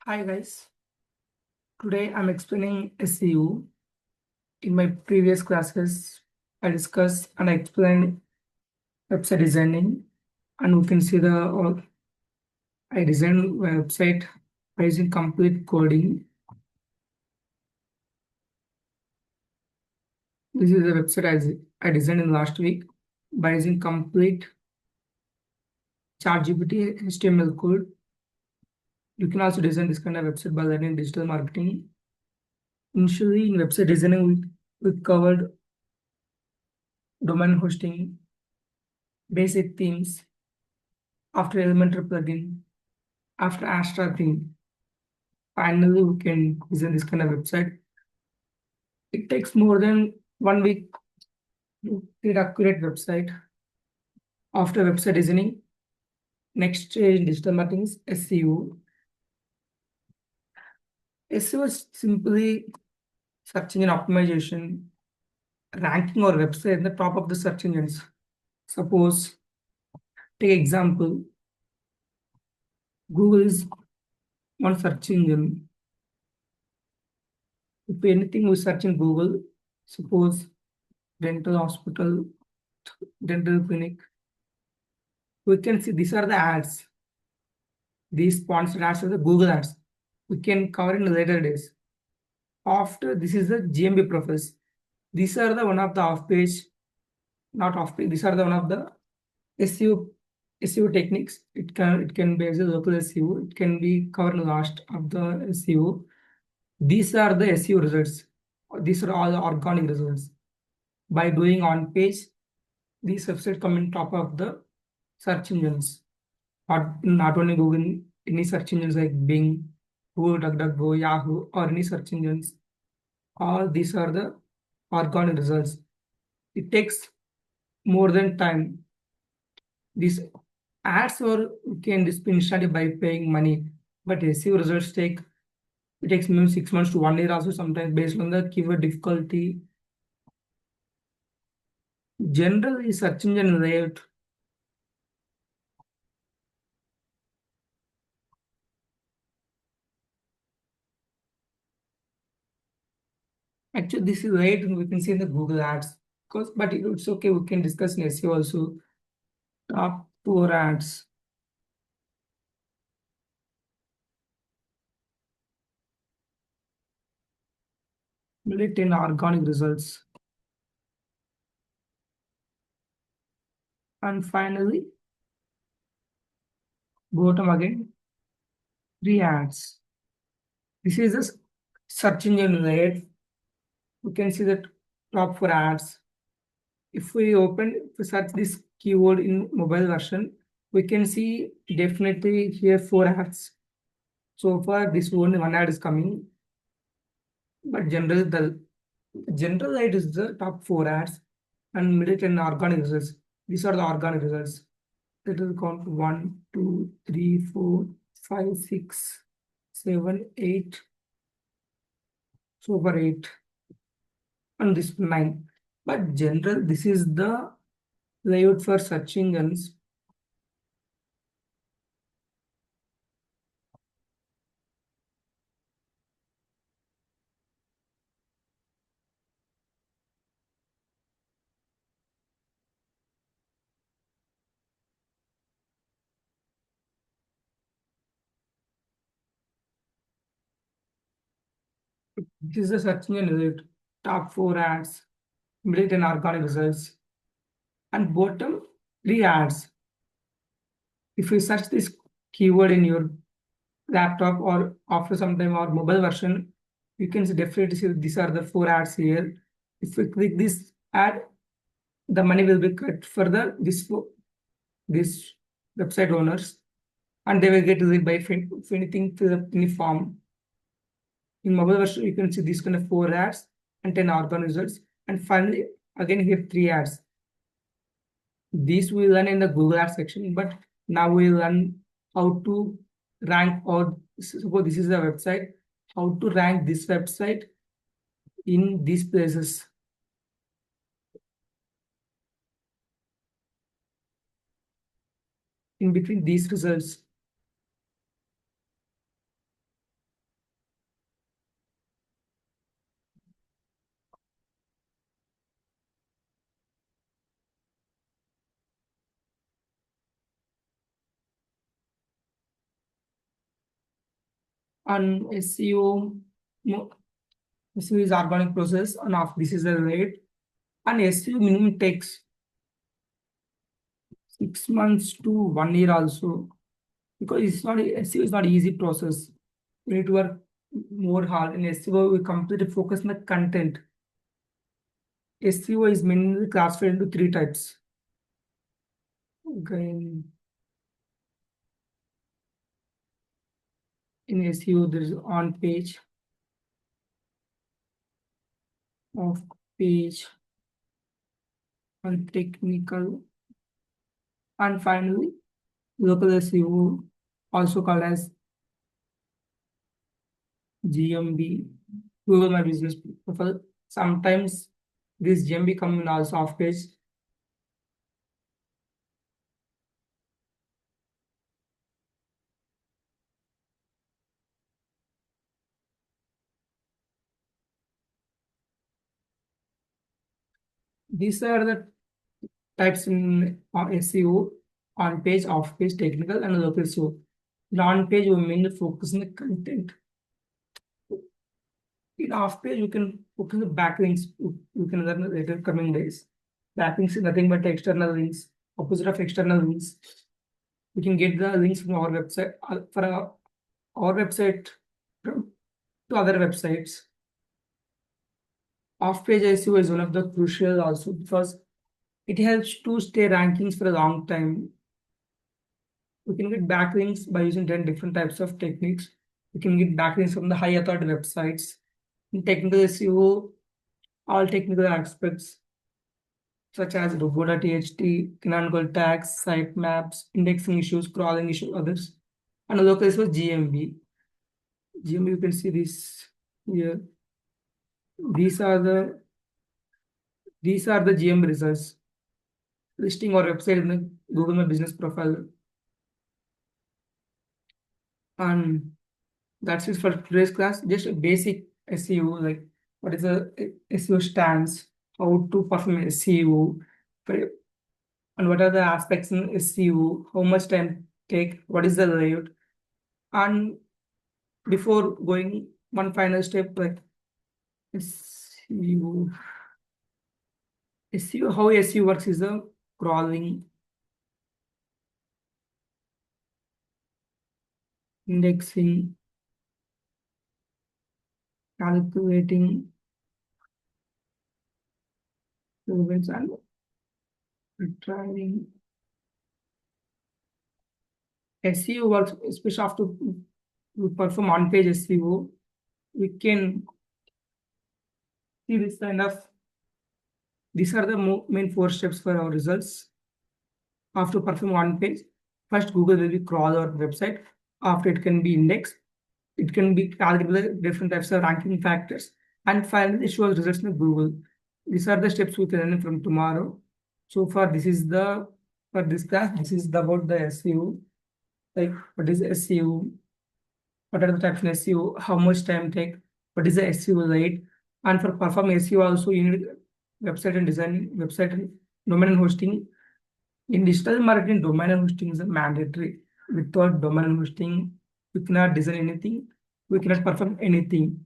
Hi guys, today I'm explaining SEO. In my previous classes, I discussed and I explained website designing, and we can see I designed my website by using complete coding. This is the website I designed in last week by using complete ChatGPT HTML code. You can also design this kind of website by learning digital marketing. Initially, in website designing, we covered domain hosting, basic themes, after Elementor plugin, after Astra theme. Finally, we can design this kind of website. It takes more than 1 week to create accurate website. After website designing, next stage in digital marketing is SEO. SEO is simply search engine optimization, ranking our website in the top of the search engines. Suppose, take example, Google is one search engine. If anything we search in Google, suppose dental hospital, dental clinic, we can see these are the ads. These sponsored ads are the Google ads. We can cover in later days. After this is the GMB profiles. These are the one of the off page, not off page. These are the one of the SEO techniques. It can be as a local SEO. It can be covered last of the SEO. These are the SEO results. These are all the organic results. By doing on page, these websites come in top of the search engines. Not only Google, any search engines like Bing, Google, DuckDuckGo, Yahoo, or any search engines. All these are the organic results. It takes more than time. These ads or can be instantly by paying money, but SEO results it takes minimum 6 months to 1 year also sometimes based on the keyword difficulty. Generally, search engine layout. Actually, this is right. We can see in the Google ads. Because, but it's okay. We can discuss in SEO also. Top 4 ads. Only 10 organic results. And finally, bottom again, 3 ads. This is a search engine layout. We can see that top 4 ads. If we search this keyword in mobile version, we can see definitely here 4 ads. So far, this only 1 ad is coming. But the general light is the top 4 ads and middle and organic results. These are the organic results. Let us count 1, 2, 3, 4, 5, 6, 7, 8. So far 8. And this 9. But general, this is the layout for search engines. This is the search engine result. Top 4 ads, middle and organic results, and bottom 3 ads. If you search this keyword in your laptop or after some time or mobile version, you can definitely see these are the 4 ads here. If we click this ad, the money will be cut for this website owners, and they will get to by if anything fill up any form. In mobile version, you can see these kind of 4 ads and 10 organic results, and finally again here 3 ads. These we learn in the Google Ads section, but now we learn how to rank, or suppose this is a website, how to rank this website in these places. In between these results, And SEO, SEO is organic process, and of this is the rate. And SEO minimum takes 6 months to 1 year also, because it's not SEO is not easy process. You need to work more hard. In SEO, we completely focus on the content. SEO is mainly classified into three types. Okay. In SEO, there is on page, off page, and technical, and finally local SEO, also called as GMB, Google My Business Profile. Sometimes this GMB come in also off page. These are the types in SEO: on page, off page, technical, and local SEO. In on page, we mainly focus on the content. In off page, you can focus on backlinks. You can learn later coming days. Backlinks is nothing but external links, opposite of external links. We can get the links from our website for our website from to other websites. Off-page SEO is one of the crucial also, because it helps to stay rankings for a long time. We can get backlinks by using 10 different types of techniques. We can get backlinks from the high authority websites. In technical SEO, all technical aspects such as robo.txt, canonical tags, site maps, indexing issues, crawling issues, others. And local SEO is GMB. GMB, you can see this here. These are the GM results. Listing our website in the Google My Business Profile. And that's it for today's class. Just a basic SEO, like what is a SEO stands, how to perform SEO, and what are the aspects in SEO, how much time take, what is the layout. And before going one final step, like SEO, how SEO works is a crawling, indexing, calculating relevance, and retrieving. SEO works, especially after we perform on-page SEO. We can see this kind of. These are the main 4 steps for our results. After perform one page, first Google will be crawl our website. After it can be indexed, it can be calculated different types of ranking factors, and finally it shows results in Google. These are the steps we can learn from tomorrow. So far, this is the for this class. This is about the SEO. Like what is SEO? What are the types of SEO? How much time take? What is the SEO rate? And for perform SEO also, you need website and design, website and domain and hosting. In digital marketing, domain and hosting is mandatory. Without domain and hosting, we cannot design anything. We cannot perform anything.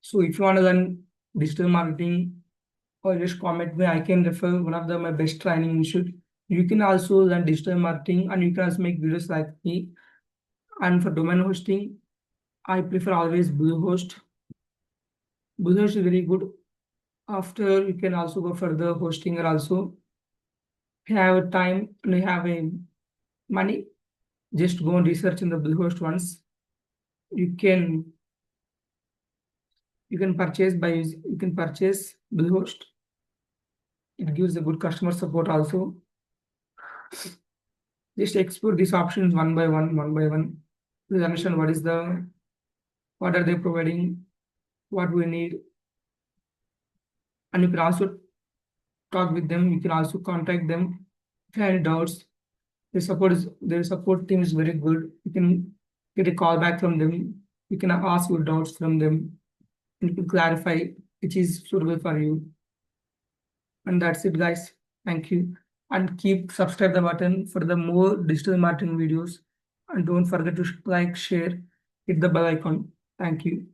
So if you want to learn digital marketing, or just comment me, I can refer one of my best training institute. You can also learn digital marketing, and you can also make videos like me. And for domain hosting, I prefer always Bluehost. Bluehost is very good. After you can also go for the hosting, or also if you have time and you have a money, just go and research in the Bluehost once. You can purchase Bluehost. It gives a good customer support also. Just explore these options one by one, to understand what are they providing, what we need. And you can also talk with them. You can also contact them if you have any doubts. Their support team is very good. You can get a call back from them. You can ask your doubts from them, and you can clarify which is suitable for you. And that's it, guys. Thank you. And keep subscribe the button for the more digital marketing videos. And don't forget to like, share, hit the bell icon. Thank you.